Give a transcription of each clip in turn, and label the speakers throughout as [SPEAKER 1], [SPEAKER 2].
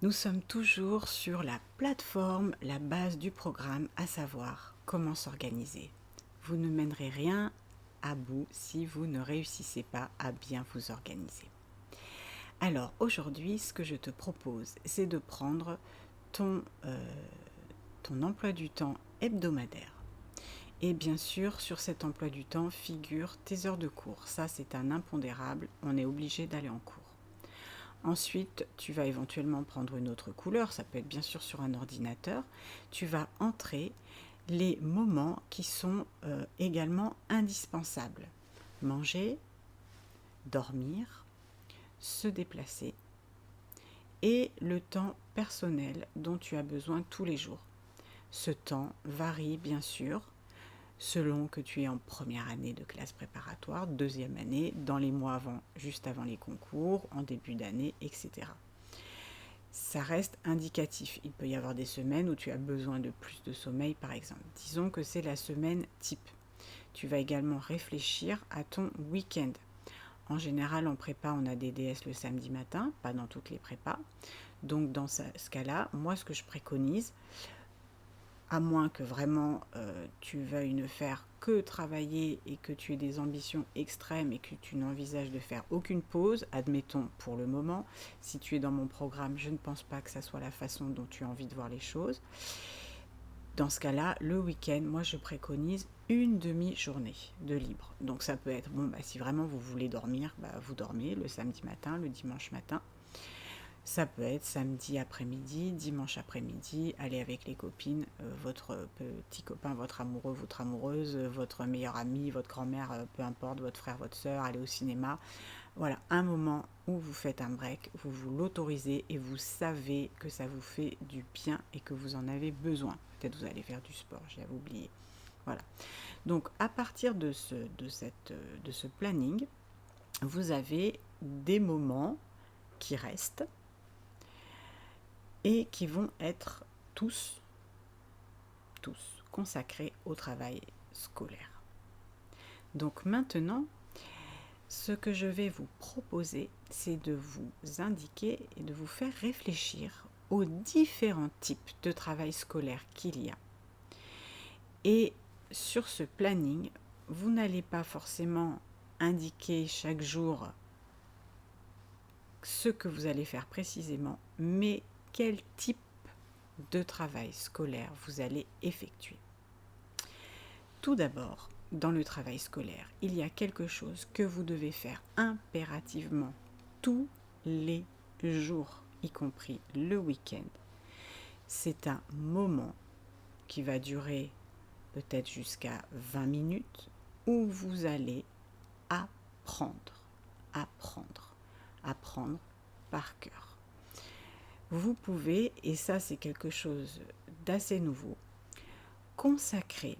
[SPEAKER 1] Nous sommes toujours sur la plateforme, la base du programme, à savoir comment s'organiser. Vous ne mènerez rien à bout si vous ne réussissez pas à bien vous organiser. Alors aujourd'hui, ce que je te propose, c'est de prendre ton emploi du temps hebdomadaire. Et bien sûr, sur cet emploi du temps figurent tes heures de cours. Ça, c'est un impondérable, on est obligé d'aller en cours. Ensuite, tu vas éventuellement prendre une autre couleur, ça peut être bien sûr sur un ordinateur. Tu vas entrer les moments qui sont également indispensables. Manger, dormir, se déplacer et le temps personnel dont tu as besoin tous les jours. Ce temps varie bien sûr selon que tu es en première année de classe préparatoire, deuxième année, dans les mois avant, juste avant les concours, en début d'année, etc. Ça reste indicatif. Il peut y avoir des semaines où tu as besoin de plus de sommeil, par exemple. Disons que c'est la semaine type. Tu vas également réfléchir à ton week-end. En général, en prépa, on a des DS le samedi matin, pas dans toutes les prépas. Donc, dans ce cas-là, moi, ce que je préconise, à moins que vraiment tu veuilles ne faire que travailler et que tu aies des ambitions extrêmes et que tu n'envisages de faire aucune pause, admettons pour le moment, si tu es dans mon programme, je ne pense pas que ça soit la façon dont tu as envie de voir les choses. Dans ce cas-là, le week-end, moi je préconise une demi-journée de libre. Donc ça peut être, si vraiment vous voulez dormir, vous dormez le samedi matin, le dimanche matin. Ça peut être samedi après-midi, dimanche après-midi, aller avec les copines, votre petit copain, votre amoureux, votre amoureuse, votre meilleur ami, votre grand-mère, peu importe, votre frère, votre soeur, aller au cinéma. Voilà, un moment où vous faites un break, vous vous l'autorisez et vous savez que ça vous fait du bien et que vous en avez besoin. Peut-être vous allez faire du sport, j'avais oublié. Voilà. Donc à partir de ce planning, vous avez des moments qui restent et qui vont être tous consacrés au travail scolaire. Donc maintenant, ce que je vais vous proposer, c'est de vous indiquer et de vous faire réfléchir aux différents types de travail scolaire qu'il y a. Et sur ce planning, vous n'allez pas forcément indiquer chaque jour ce que vous allez faire précisément, mais quel type de travail scolaire vous allez effectuer. Tout d'abord, dans le travail scolaire, il y a quelque chose que vous devez faire impérativement tous les jours, y compris le week-end. C'est un moment qui va durer peut-être jusqu'à 20 minutes où vous allez apprendre par cœur. Vous pouvez, et ça c'est quelque chose d'assez nouveau, consacrer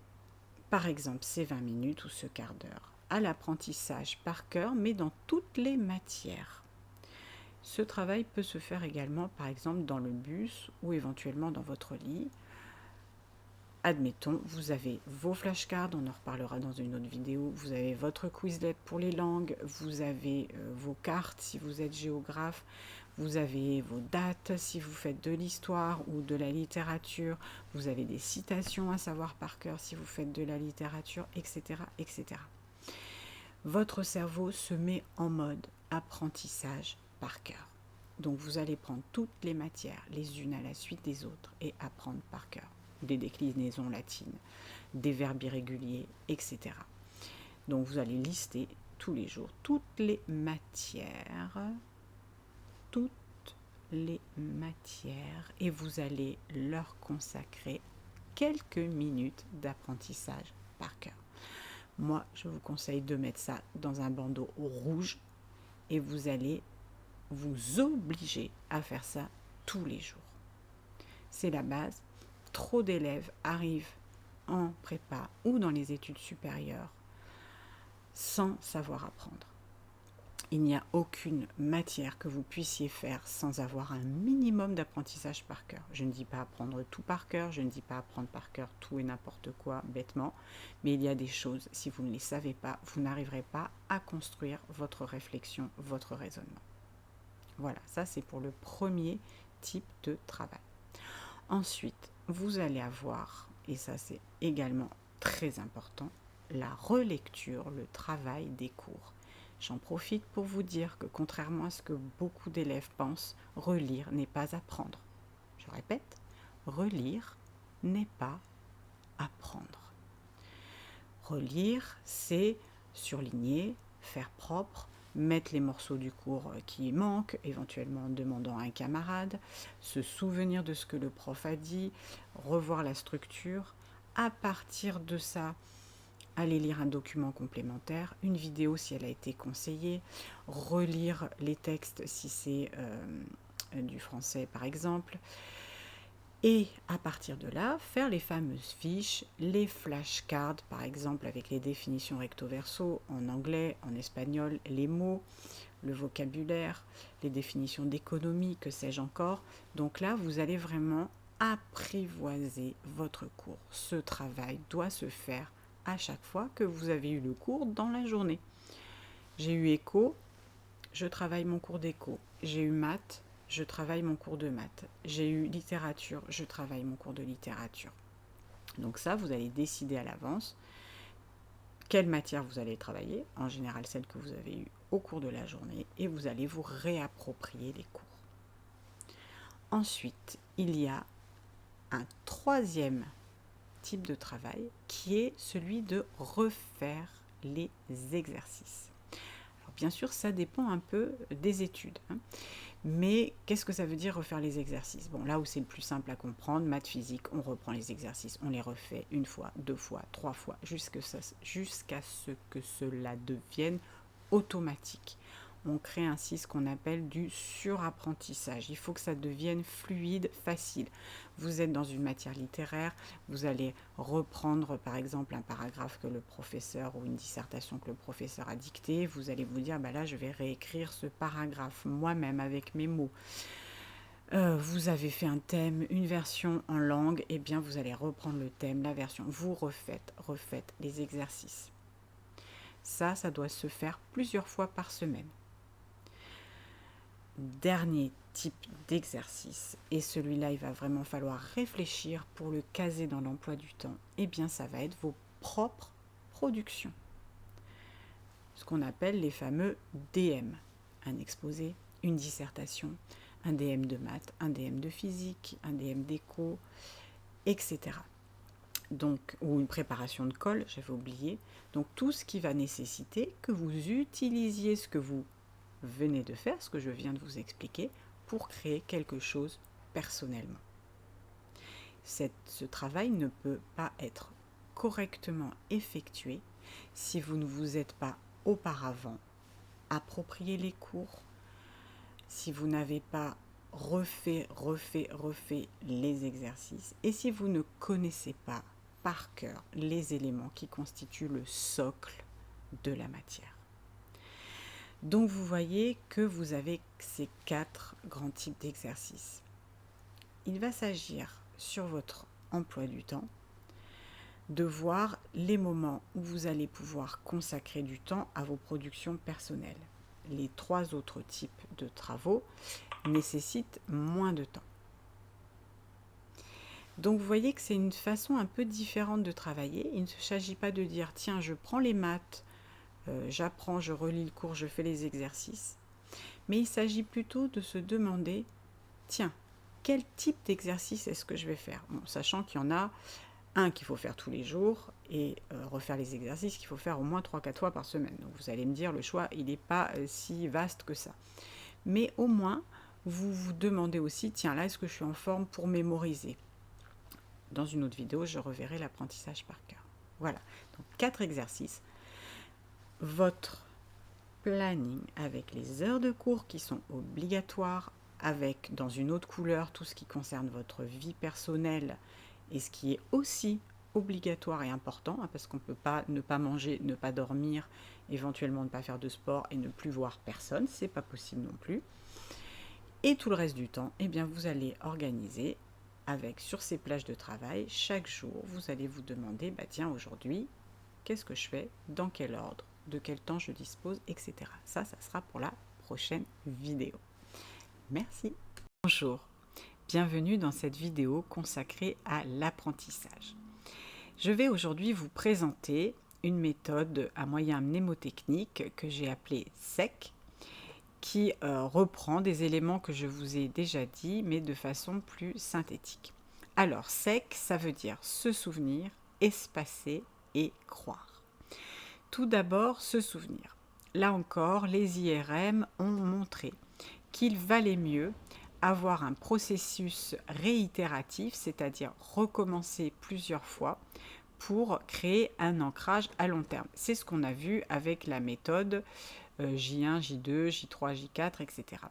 [SPEAKER 1] par exemple ces 20 minutes ou ce quart d'heure à l'apprentissage par cœur, mais dans toutes les matières. Ce travail peut se faire également par exemple dans le bus ou éventuellement dans votre lit. Admettons, vous avez vos flashcards, on en reparlera dans une autre vidéo, vous avez votre Quizlet pour les langues, vous avez vos cartes si vous êtes géographe, vous avez vos dates si vous faites de l'histoire ou de la littérature, vous avez des citations à savoir par cœur si vous faites de la littérature, etc., etc. Votre cerveau se met en mode apprentissage par cœur. Donc vous allez prendre toutes les matières les unes à la suite des autres et apprendre par cœur. Des déclinaisons latines, des verbes irréguliers, etc. Donc vous allez lister tous les jours toutes les matières et vous allez leur consacrer quelques minutes d'apprentissage par cœur. Moi, je vous conseille de mettre ça dans un bandeau rouge et vous allez vous obliger à faire ça tous les jours. C'est la base. Trop d'élèves arrivent en prépa ou dans les études supérieures sans savoir apprendre. Il n'y a aucune matière que vous puissiez faire sans avoir un minimum d'apprentissage par cœur. Je ne dis pas apprendre tout par cœur, je ne dis pas apprendre par cœur tout et n'importe quoi bêtement, mais il y a des choses, si vous ne les savez pas, vous n'arriverez pas à construire votre réflexion, votre raisonnement. Voilà, ça c'est pour le premier type de travail. Ensuite, vous allez avoir, et ça c'est également très important, la relecture, le travail des cours. J'en profite pour vous dire que contrairement à ce que beaucoup d'élèves pensent, relire n'est pas apprendre. Je répète, relire n'est pas apprendre. Relire, c'est surligner, faire propre, mettre les morceaux du cours qui manquent, éventuellement en demandant à un camarade, se souvenir de ce que le prof a dit, revoir la structure. À partir de ça, aller lire un document complémentaire, une vidéo si elle a été conseillée, relire les textes si c'est du français par exemple, et à partir de là, faire les fameuses fiches, les flashcards par exemple avec les définitions recto verso en anglais, en espagnol, les mots, le vocabulaire, les définitions d'économie, que sais-je encore. Donc là, vous allez vraiment apprivoiser votre cours. Ce travail doit se faire à chaque fois que vous avez eu le cours dans la journée. J'ai eu éco, je travaille mon cours d'éco. J'ai eu maths, je travaille mon cours de maths. J'ai eu littérature, je travaille mon cours de littérature. Donc ça, vous allez décider à l'avance quelle matière vous allez travailler, en général celle que vous avez eue au cours de la journée, et vous allez vous réapproprier les cours. Ensuite, il y a un troisième type de travail qui est celui de refaire les exercices. Alors bien sûr, ça dépend un peu des études, mais qu'est-ce que ça veut dire refaire les exercices? Bon, là où c'est le plus simple à comprendre, maths, physique, on reprend les exercices, on les refait une fois, deux fois, trois fois, jusqu'à ce que cela devienne automatique. On crée ainsi ce qu'on appelle du surapprentissage. Il faut que ça devienne fluide, facile. Vous êtes dans une matière littéraire, vous allez reprendre par exemple un paragraphe que le professeur ou une dissertation que le professeur a dictée. Vous allez vous dire, bah là je vais réécrire ce paragraphe moi-même avec mes mots. Vous avez fait un thème, une version en langue, et bien vous allez reprendre le thème, la version. Vous refaites les exercices. Ça doit se faire plusieurs fois par semaine. Dernier type d'exercice, et celui-là il va vraiment falloir réfléchir pour le caser dans l'emploi du temps, et bien ça va être vos propres productions. Ce qu'on appelle les fameux DM, un exposé, une dissertation, un DM de maths, un DM de physique, un DM d'éco, etc. Donc, ou une préparation de colle, j'avais oublié. Donc tout ce qui va nécessiter que vous utilisiez ce que vous venez de faire, ce que je viens de vous expliquer, pour créer quelque chose personnellement. Ce travail ne peut pas être correctement effectué si vous ne vous êtes pas auparavant approprié les cours, si vous n'avez pas refait les exercices, et si vous ne connaissez pas par cœur les éléments qui constituent le socle de la matière. Donc vous voyez que vous avez ces 4 grands types d'exercices. Il va s'agir sur votre emploi du temps de voir les moments où vous allez pouvoir consacrer du temps à vos productions personnelles. Les 3 autres types de travaux nécessitent moins de temps. Donc vous voyez que c'est une façon un peu différente de travailler. Il ne s'agit pas de dire tiens, je prends les maths, j'apprends, je relis le cours, je fais les exercices. Mais il s'agit plutôt de se demander, tiens, quel type d'exercice est-ce que je vais faire? Bon, sachant qu'il y en a un qu'il faut faire tous les jours et refaire les exercices qu'il faut faire au moins 3-4 fois par semaine. Donc vous allez me dire, le choix, il n'est pas si vaste que ça. Mais au moins, vous vous demandez aussi, tiens, là, est-ce que je suis en forme pour mémoriser? Dans une autre vidéo, je reverrai l'apprentissage par cœur. Voilà, donc 4 exercices. Votre planning avec les heures de cours qui sont obligatoires, avec dans une autre couleur tout ce qui concerne votre vie personnelle et ce qui est aussi obligatoire et important, parce qu'on ne peut pas ne pas manger, ne pas dormir, éventuellement ne pas faire de sport et ne plus voir personne, c'est pas possible non plus. Et tout le reste du temps, eh bien vous allez organiser avec sur ces plages de travail, chaque jour, vous allez vous demander, bah tiens, aujourd'hui, qu'est-ce que je fais, dans quel ordre, de quel temps je dispose, etc. Ça sera pour la prochaine vidéo. Merci. Bonjour. bienvenue dans cette vidéo consacrée à l'apprentissage. Je vais aujourd'hui vous présenter une méthode à moyen mnémotechnique que j'ai appelée SEC, qui reprend des éléments que je vous ai déjà dit, mais de façon plus synthétique. Alors, SEC, ça veut dire se souvenir, espacer et croire. Tout d'abord, se souvenir. Là encore, les IRM ont montré qu'il valait mieux avoir un processus réitératif, c'est-à-dire recommencer plusieurs fois pour créer un ancrage à long terme. C'est ce qu'on a vu avec la méthode J1, J2, J3, J4, etc.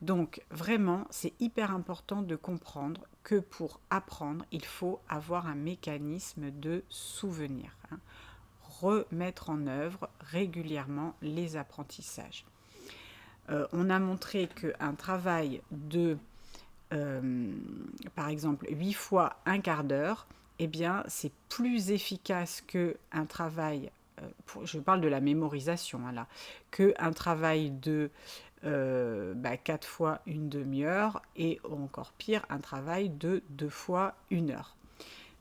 [SPEAKER 1] Donc vraiment, c'est hyper important de comprendre que pour apprendre, il faut avoir un mécanisme de souvenir. Remettre en œuvre régulièrement les apprentissages. On a montré qu'un travail de, par exemple, 8 fois un quart d'heure, eh bien, c'est plus efficace qu'un travail, je parle de la mémorisation, là, qu'un travail de 4 fois une demi-heure et encore pire, un travail de 2 fois une heure.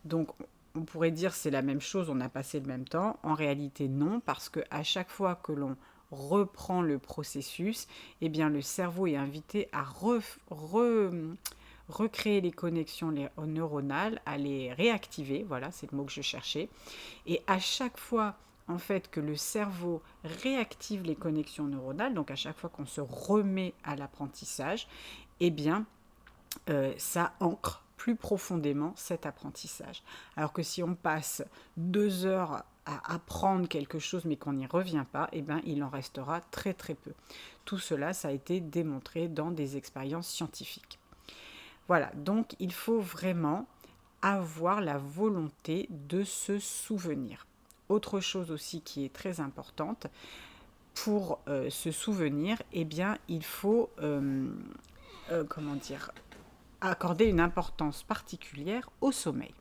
[SPEAKER 1] Donc, on pourrait dire c'est la même chose, on a passé le même temps. En réalité, non, parce qu'à chaque fois que l'on reprend le processus, eh bien, le cerveau est invité à recréer les connexions neuronales, à les réactiver, voilà, c'est le mot que je cherchais. Et à chaque fois, en fait, que le cerveau réactive les connexions neuronales, donc à chaque fois qu'on se remet à l'apprentissage, eh bien, ça ancre plus profondément cet apprentissage. Alors que si on passe 2 heures à apprendre quelque chose mais qu'on n'y revient pas, eh bien, il en restera très très peu. Tout cela, ça a été démontré dans des expériences scientifiques. Voilà, donc il faut vraiment avoir la volonté de se souvenir. Autre chose aussi qui est très importante, pour se souvenir, eh bien, il faut accorder une importance particulière au sommeil.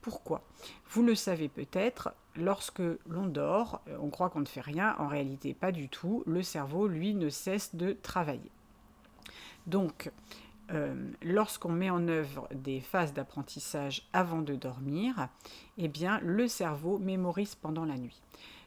[SPEAKER 1] Pourquoi ? Vous le savez peut-être, lorsque l'on dort, on croit qu'on ne fait rien, en réalité pas du tout, le cerveau, lui, ne cesse de travailler. Donc, lorsqu'on met en œuvre des phases d'apprentissage avant de dormir, eh bien, le cerveau mémorise pendant la nuit.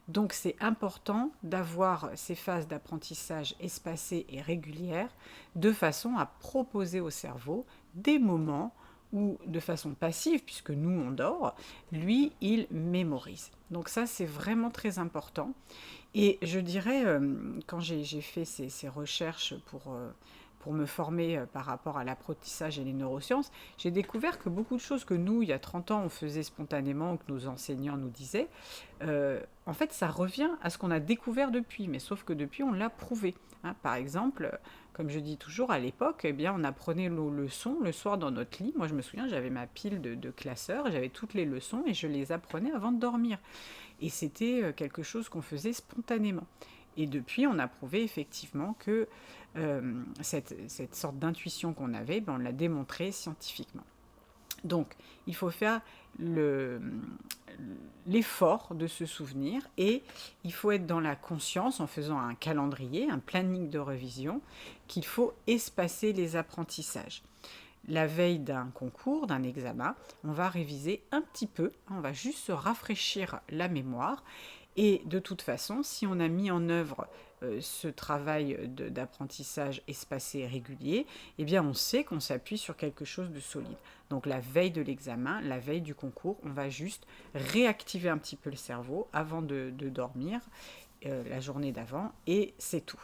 [SPEAKER 1] Donc c'est important d'avoir ces phases d'apprentissage espacées et régulières de façon à proposer au cerveau des moments où, de façon passive, puisque nous on dort, lui il mémorise. Donc ça c'est vraiment très important. Et je dirais, quand j'ai fait ces recherches pour me former par rapport à l'apprentissage et les neurosciences, j'ai découvert que beaucoup de choses que nous, il y a 30 ans, on faisait spontanément, que nos enseignants nous disaient, en fait, ça revient à ce qu'on a découvert depuis, mais sauf que depuis, on l'a prouvé. Par exemple, comme je dis toujours, à l'époque, eh bien, on apprenait nos leçons le soir dans notre lit. Moi, je me souviens, j'avais ma pile de classeurs, j'avais toutes les leçons et je les apprenais avant de dormir. Et c'était quelque chose qu'on faisait spontanément. Et depuis, on a prouvé effectivement que cette sorte d'intuition qu'on avait, on l'a démontré scientifiquement. Donc, il faut faire l'effort de se souvenir et il faut être dans la conscience en faisant un calendrier, un planning de révision, qu'il faut espacer les apprentissages. La veille d'un concours, d'un examen, on va réviser un petit peu, on va juste se rafraîchir la mémoire. Et de toute façon, si on a mis en œuvre ce travail d'apprentissage espacé et régulier, eh bien on sait qu'on s'appuie sur quelque chose de solide. Donc la veille de l'examen, la veille du concours, on va juste réactiver un petit peu le cerveau avant de dormir la journée d'avant et c'est tout.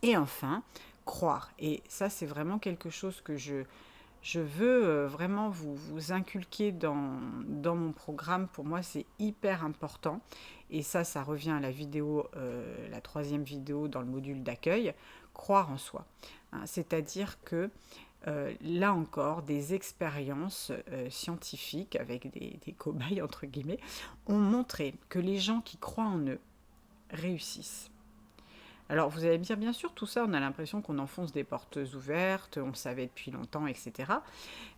[SPEAKER 1] Et enfin, croire. Et ça, c'est vraiment quelque chose que je veux vraiment vous inculquer dans mon programme. Pour moi, c'est hyper important. Et ça revient à la vidéo, la 3e vidéo dans le module d'accueil, croire en soi. C'est-à-dire que là encore, des expériences scientifiques avec des cobayes, entre guillemets, ont montré que les gens qui croient en eux réussissent. Alors vous allez me dire, bien sûr, tout ça, on a l'impression qu'on enfonce des portes ouvertes, on le savait depuis longtemps, etc.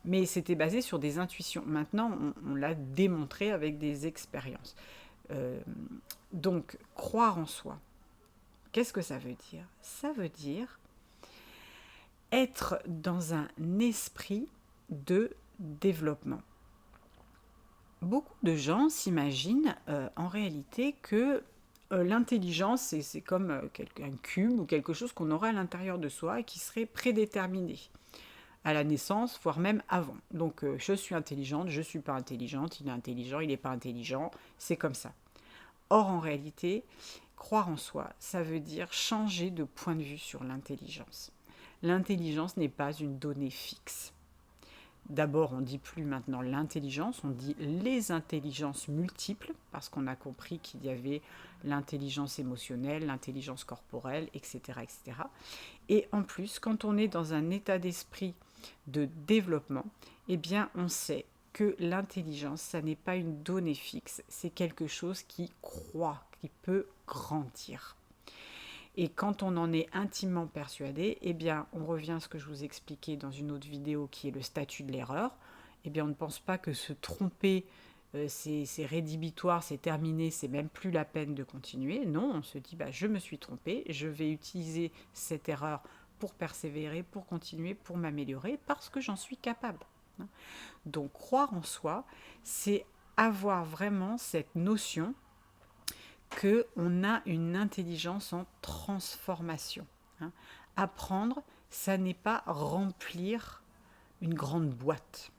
[SPEAKER 1] Mais c'était basé sur des intuitions. Maintenant, on l'a démontré avec des expériences. Donc, croire en soi, qu'est-ce que ça veut dire ? Ça veut dire être dans un esprit de développement. Beaucoup de gens s'imaginent en réalité que l'intelligence, c'est comme un cube ou quelque chose qu'on aurait à l'intérieur de soi et qui serait prédéterminé à la naissance, voire même avant. Donc je suis intelligente, je ne suis pas intelligente, il est intelligent, il n'est pas intelligent, c'est comme ça. Or en réalité, croire en soi, ça veut dire changer de point de vue sur l'intelligence. L'intelligence n'est pas une donnée fixe. D'abord, on ne dit plus maintenant l'intelligence, on dit les intelligences multiples, parce qu'on a compris qu'il y avait l'intelligence émotionnelle, l'intelligence corporelle, etc., etc. Et en plus, quand on est dans un état d'esprit de développement, eh bien, on sait que l'intelligence, ça n'est pas une donnée fixe, c'est quelque chose qui croît, qui peut grandir. Et quand on en est intimement persuadé, eh bien, on revient à ce que je vous expliquais dans une autre vidéo qui est le statut de l'erreur. Eh bien, on ne pense pas que se tromper, c'est rédhibitoire, c'est terminé, c'est même plus la peine de continuer. Non, on se dit, je me suis trompé, je vais utiliser cette erreur pour persévérer, pour continuer, pour m'améliorer, parce que j'en suis capable. Donc, croire en soi, c'est avoir vraiment cette notion qu'on a une intelligence en transformation. Apprendre, ça n'est pas remplir une grande boîte.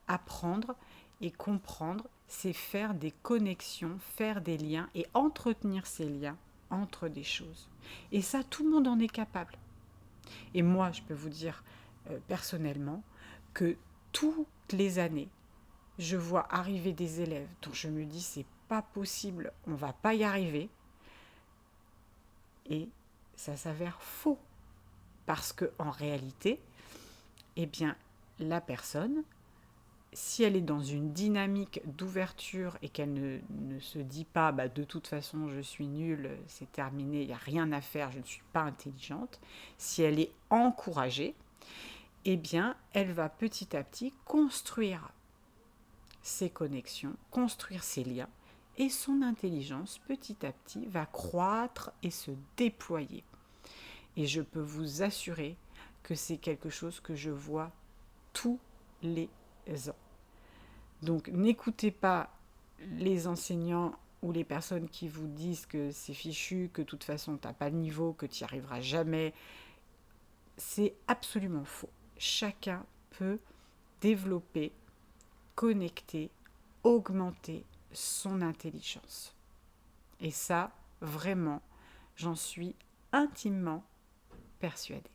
[SPEAKER 1] Apprendre et comprendre, c'est faire des connexions, faire des liens et entretenir ces liens entre des choses. Et ça, tout le monde en est capable. Et moi, je peux vous dire personnellement que toutes les années, je vois arriver des élèves dont je me dis c'est pas possible, on va pas y arriver. Et ça s'avère faux. Parce que en réalité, eh bien, la personne, si elle est dans une dynamique d'ouverture et qu'elle ne se dit pas de toute façon je suis nulle, c'est terminé, il n'y a rien à faire, je ne suis pas intelligente, si elle est encouragée, eh bien, elle va petit à petit construire ses connexions, construire ses liens, et son intelligence, petit à petit, va croître et se déployer. Et je peux vous assurer que c'est quelque chose que je vois tous les ans. Donc, n'écoutez pas les enseignants ou les personnes qui vous disent que c'est fichu, que de toute façon, tu n'as pas le niveau, que tu n'y arriveras jamais. C'est absolument faux. Chacun peut développer, connecter, augmenter son intelligence. Et ça, vraiment, j'en suis intimement persuadée.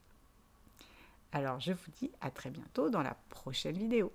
[SPEAKER 1] Alors, je vous dis à très bientôt dans la prochaine vidéo.